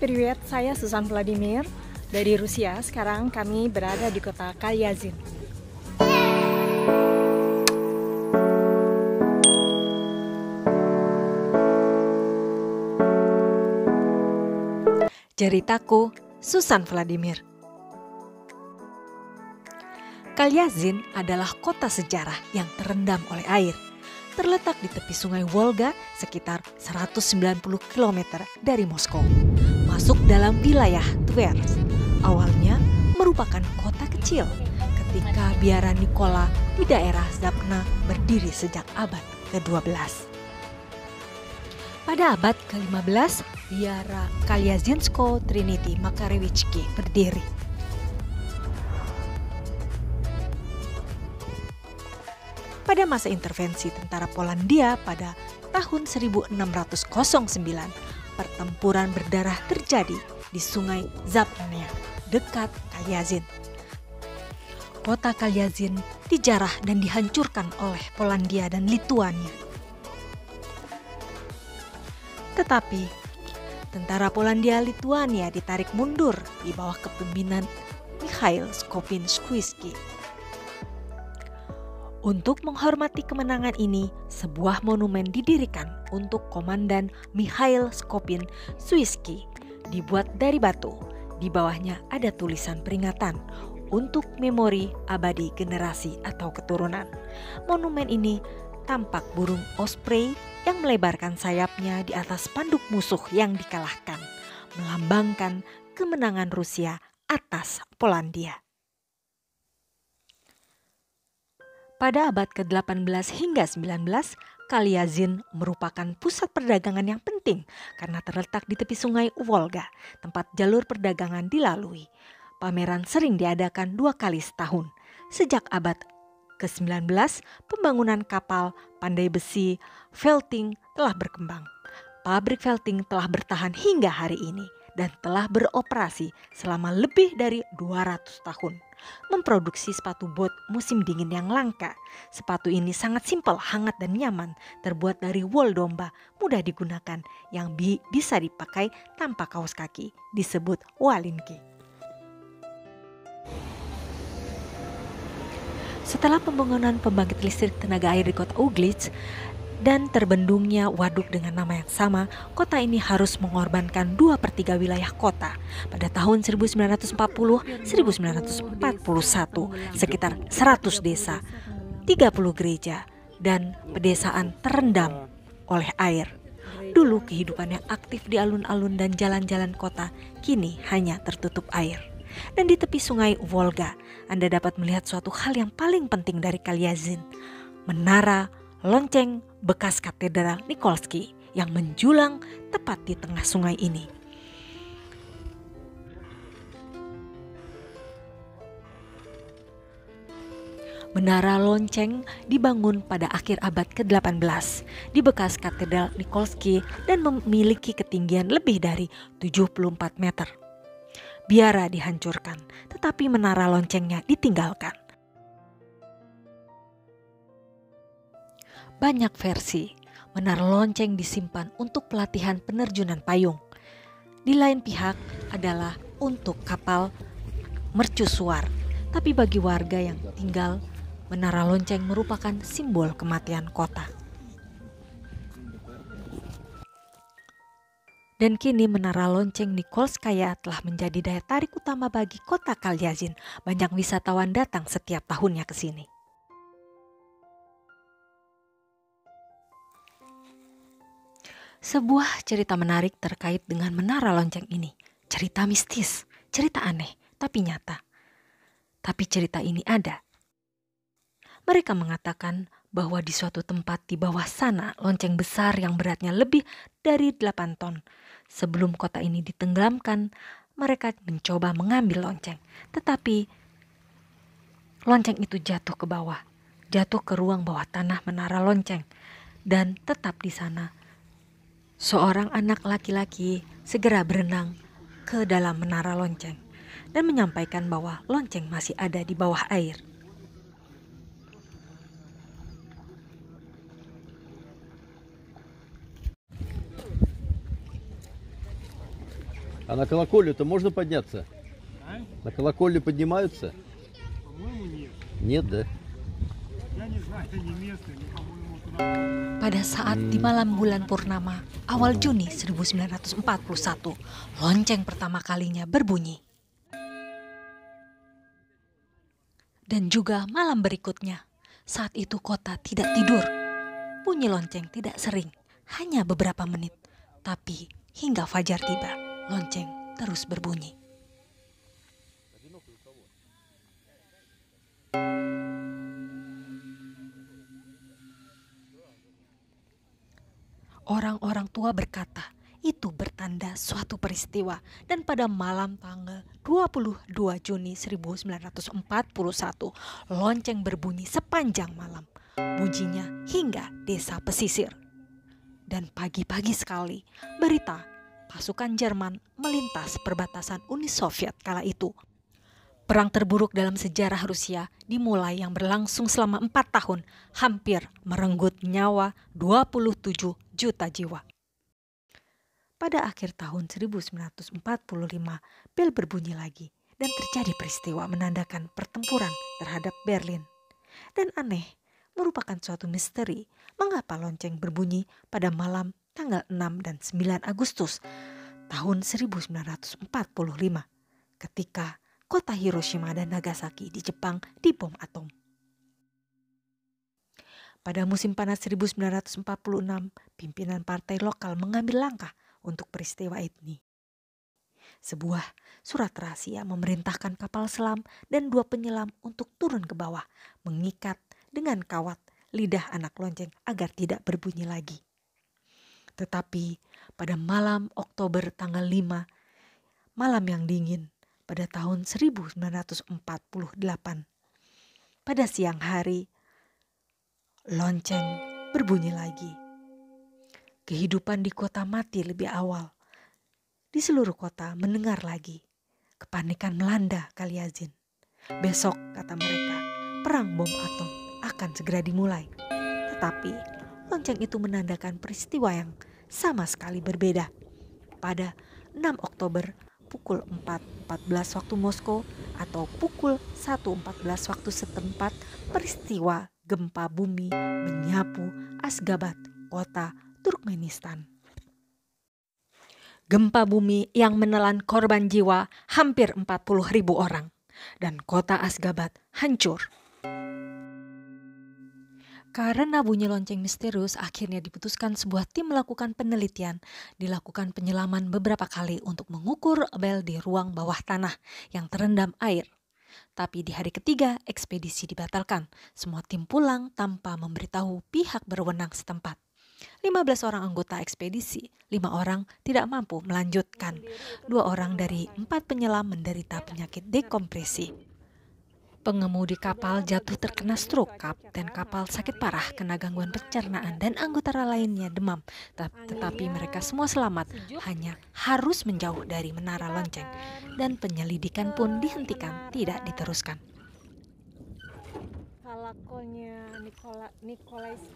Привет, saya Susan Vladimir dari Rusia. Sekarang kami berada di kota Kalyazin. Ceritaku, Susan Vladimir. Kalyazin adalah kota sejarah yang terendam oleh air. Terletak di tepi sungai Volga sekitar 190 km dari Moskow. Masuk dalam wilayah Tver. Awalnya merupakan kota kecil ketika biara Nikola di daerah Zapna berdiri sejak abad ke-12. Pada abad ke-15, biara Kalyazinsko Trinity Makarewiczki berdiri. Pada masa intervensi tentara Polandia pada tahun 1609, pertempuran berdarah terjadi di sungai Zapnia dekat Kalyazin. Kota Kalyazin dijarah dan dihancurkan oleh Polandia dan Lituania. Tetapi tentara Polandia-Lituania ditarik mundur di bawah kepemimpinan Mikhail Skopin-Shuiski. Untuk menghormati kemenangan ini, sebuah monumen didirikan untuk Komandan Mikhail Skopin-Shuiski, dibuat dari batu. Di bawahnya ada tulisan peringatan untuk memori abadi generasi atau keturunan. Monumen ini tampak burung osprey yang melebarkan sayapnya di atas spanduk musuh yang dikalahkan, melambangkan kemenangan Rusia atas Polandia. Pada abad ke-18 hingga 19, Kalyazin merupakan pusat perdagangan yang penting karena terletak di tepi sungai Volga, tempat jalur perdagangan dilalui. Pameran sering diadakan 2 kali setahun. Sejak abad ke-19, pembangunan kapal pandai besi felting telah berkembang. Pabrik felting telah bertahan hingga hari ini dan telah beroperasi selama lebih dari 200 tahun. Memproduksi sepatu bot musim dingin yang langka. Sepatu ini sangat simpel, hangat dan nyaman, terbuat dari wol domba, mudah digunakan, yang bisa dipakai tanpa kaos kaki, disebut walinki. Setelah pembangunan pembangkit listrik tenaga air di kota Uglitch dan terbendungnya waduk dengan nama yang sama, kota ini harus mengorbankan 2/3 wilayah kota. Pada tahun 1940-1941, sekitar 100 desa, 30 gereja, dan pedesaan terendam oleh air. Dulu kehidupan yang aktif di alun-alun dan jalan-jalan kota kini hanya tertutup air. Dan di tepi sungai Volga, Anda dapat melihat suatu hal yang paling penting dari Kalyazin, menara lonceng bekas katedral Nikolski yang menjulang tepat di tengah sungai ini. Menara lonceng dibangun pada akhir abad ke-18 di bekas katedral Nikolski dan memiliki ketinggian lebih dari 74 meter. Biara dihancurkan, tetapi menara loncengnya ditinggalkan. Banyak versi, menara lonceng disimpan untuk pelatihan penerjunan payung. Di lain pihak adalah untuk kapal mercusuar. Tapi bagi warga yang tinggal, menara lonceng merupakan simbol kematian kota. Dan kini menara lonceng Nikolskaya telah menjadi daya tarik utama bagi kota Kalyazin. Banyak wisatawan datang setiap tahunnya ke sini. Sebuah cerita menarik terkait dengan menara lonceng ini. Cerita mistis, cerita aneh, tapi nyata. Tapi cerita ini ada. Mereka mengatakan bahwa di suatu tempat di bawah sana lonceng besar yang beratnya lebih dari 8 ton. Sebelum kota ini ditenggelamkan, mereka mencoba mengambil lonceng. Tetapi lonceng itu jatuh ke bawah, jatuh ke ruang bawah tanah menara lonceng, dan tetap di sana. Seorang anak laki-laki segera berenang ke dalam menara lonceng dan menyampaikan bahwa lonceng masih ada di bawah air. А на колокольню-то можно подняться? А? На колокольню поднимаются? По-моему, нет. Нет, да? Я не знаю, это не местный, но, по-моему, туда... Pada saat di malam bulan purnama awal Juni 1941, lonceng pertama kalinya berbunyi. Dan juga malam berikutnya, saat itu kota tidak tidur. Bunyi lonceng tidak sering, hanya beberapa menit. Tapi hingga fajar tiba, lonceng terus berbunyi. Orang-orang tua berkata, itu bertanda suatu peristiwa, dan pada malam tanggal 22 Juni 1941, lonceng berbunyi sepanjang malam, bunyinya hingga desa pesisir. Dan pagi-pagi sekali, berita pasukan Jerman melintas perbatasan Uni Soviet kala itu. Perang terburuk dalam sejarah Rusia dimulai yang berlangsung selama 4 tahun, hampir merenggut nyawa 27 juta jiwa. Pada akhir tahun 1945, bel berbunyi lagi dan terjadi peristiwa menandakan pertempuran terhadap Berlin. Dan aneh, merupakan suatu misteri mengapa lonceng berbunyi pada malam tanggal 6 dan 9 Agustus tahun 1945 ketika kota Hiroshima dan Nagasaki di Jepang dibom atom. Pada musim panas 1946, pimpinan partai lokal mengambil langkah untuk peristiwa ini. Sebuah surat rahasia memerintahkan kapal selam dan 2 penyelam untuk turun ke bawah, mengikat dengan kawat lidah anak lonceng agar tidak berbunyi lagi. Tetapi pada malam Oktober tanggal 5, malam yang dingin, pada tahun 1948, pada siang hari, lonceng berbunyi lagi. Kehidupan di kota mati lebih awal. Di seluruh kota mendengar lagi. Kepanikan melanda Kalyazin. Besok, kata mereka, perang bom atom akan segera dimulai. Tetapi lonceng itu menandakan peristiwa yang sama sekali berbeda. Pada 6 Oktober pukul 4.14 waktu Moskow atau pukul 1.14 waktu setempat, peristiwa gempa bumi menyapu Ashgabat, kota Turkmenistan. Gempa bumi yang menelan korban jiwa hampir 40.000 orang dan kota Ashgabat hancur. Karena bunyi lonceng misterius, akhirnya diputuskan sebuah tim melakukan penelitian, dilakukan penyelaman beberapa kali untuk mengukur bel di ruang bawah tanah yang terendam air. Tapi di hari ketiga, ekspedisi dibatalkan. Semua tim pulang tanpa memberitahu pihak berwenang setempat. 15 orang anggota ekspedisi, 5 orang tidak mampu melanjutkan. 2 orang dari 4 penyelam menderita penyakit dekompresi. Pengemudi kapal jatuh terkena stroke, kapten kapal sakit parah, kena gangguan pencernaan, dan anggota lainnya demam. Tetapi mereka semua selamat, hanya harus menjauh dari menara lonceng. Dan penyelidikan pun dihentikan, tidak diteruskan.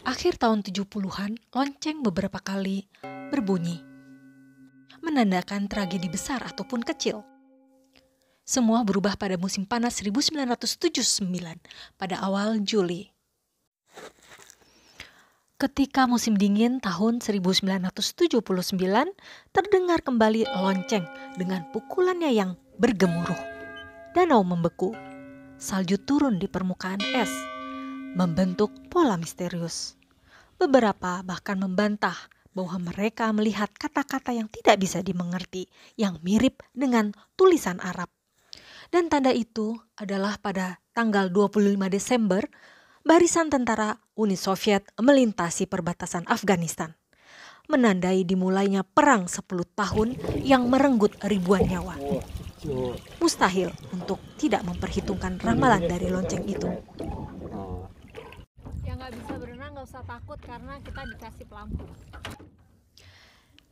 Akhir tahun 70-an, lonceng beberapa kali berbunyi, menandakan tragedi besar ataupun kecil. Semua berubah pada musim panas 1979 pada awal Juli. Ketika musim dingin tahun 1979, terdengar kembali lonceng dengan pukulannya yang bergemuruh. Danau membeku, salju turun di permukaan es, membentuk pola misterius. Beberapa bahkan membantah bahwa mereka melihat kata-kata yang tidak bisa dimengerti, yang mirip dengan tulisan Arab. Dan tanda itu adalah pada tanggal 25 Desember, barisan tentara Uni Soviet melintasi perbatasan Afghanistan, menandai dimulainya perang 10 tahun yang merenggut ribuan nyawa. Mustahil untuk tidak memperhitungkan ramalan dari lonceng itu. Yang nggak bisa berenang nggak usah takut karena kita dikasih pelampung.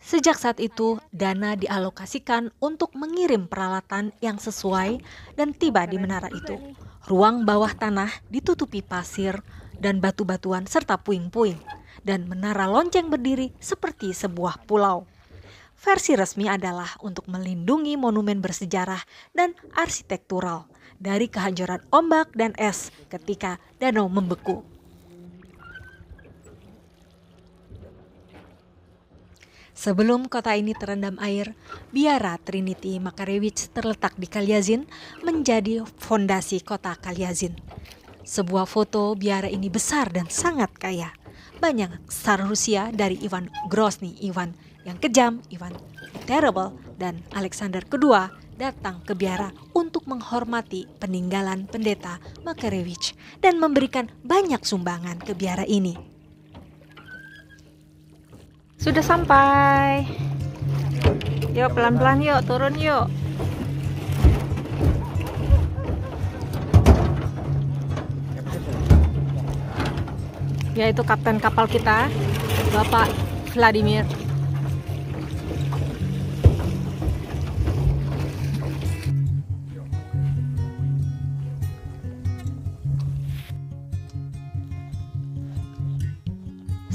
Sejak saat itu, dana dialokasikan untuk mengirim peralatan yang sesuai dan tiba di menara itu. Ruang bawah tanah ditutupi pasir dan batu-batuan serta puing-puing, dan menara lonceng berdiri seperti sebuah pulau. Versi resmi adalah untuk melindungi monumen bersejarah dan arsitektural dari kehancuran ombak dan es ketika danau membeku. Sebelum kota ini terendam air, biara Trinity Makarewicz terletak di Kalyazin menjadi fondasi kota Kalyazin. Sebuah foto biara ini besar dan sangat kaya. Banyak sar Rusia dari Ivan Grozny, Ivan yang kejam, Ivan Terrible, dan Alexander II datang ke biara untuk menghormati peninggalan pendeta Makarewicz dan memberikan banyak sumbangan ke biara ini. Sudah sampai. Yuk pelan-pelan yuk, turun yuk. Yaitu kapten kapal kita, Bapak Vladimir.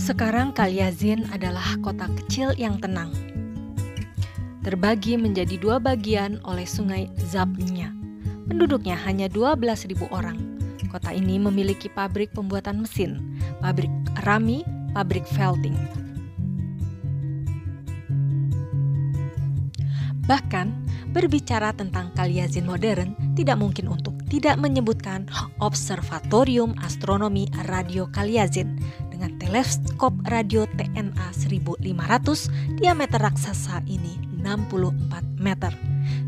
Sekarang Kalyazin adalah kota kecil yang tenang. Terbagi menjadi 2 bagian oleh sungai Zabnya. Penduduknya hanya 12.000 orang. Kota ini memiliki pabrik pembuatan mesin, pabrik rami, pabrik felting. Bahkan, berbicara tentang Kalyazin modern tidak mungkin untuk tidak menyebutkan Observatorium Astronomi Radio Kalyazin dengan teleskop radio TNA 1500 diameter raksasa ini 64 meter,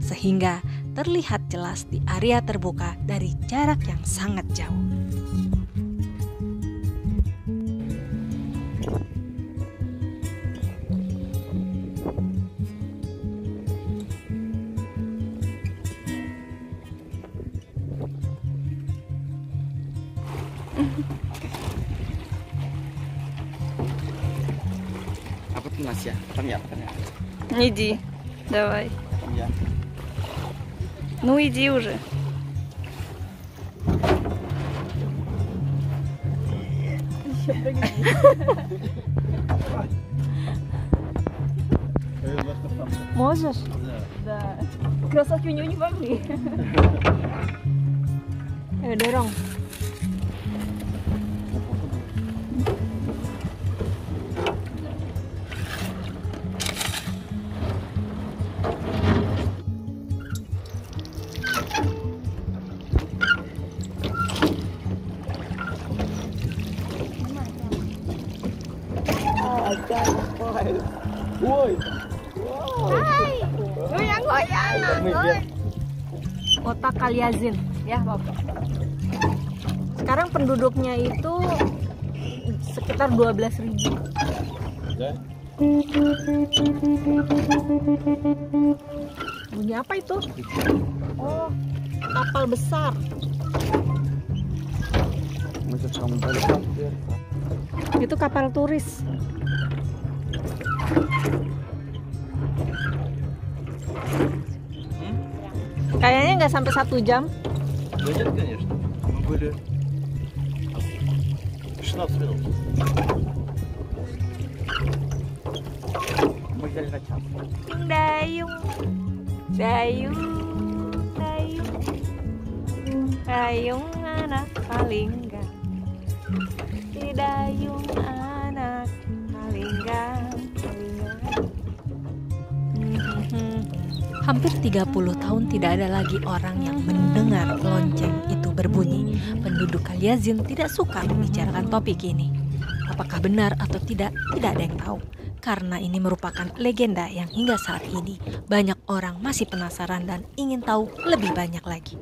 sehingga terlihat jelas di area terbuka dari jarak yang sangat jauh. Apa tuh Mas ya? Там я. Иди, давай. Там я. Ну иди уже. Можешь? Да. Кроссовки у него не могли. Ayo dorong. Ой, Goyang-goyang. Kota Kalyazin, ya Bapak. Sekarang penduduknya itu sekitar 12.000. Да? Bunyi apa itu? Oh, kapal besar. мы же там большом. Itu kapal turis. Kayaknya nggak sampai 1 jam. Да нет, конечно. Мы были 16 минут. Мы взяли на час. Dayung, dayung, dayung, dayung anak palingga, di dayung anak palingga. Hampir 30 tahun tidak ada lagi orang yang mendengar lonceng itu berbunyi. Penduduk Kalyazin tidak suka membicarakan topik ini. Apakah benar atau tidak ada yang tahu. Karena ini merupakan legenda yang hingga saat ini banyak orang masih penasaran dan ingin tahu lebih banyak lagi.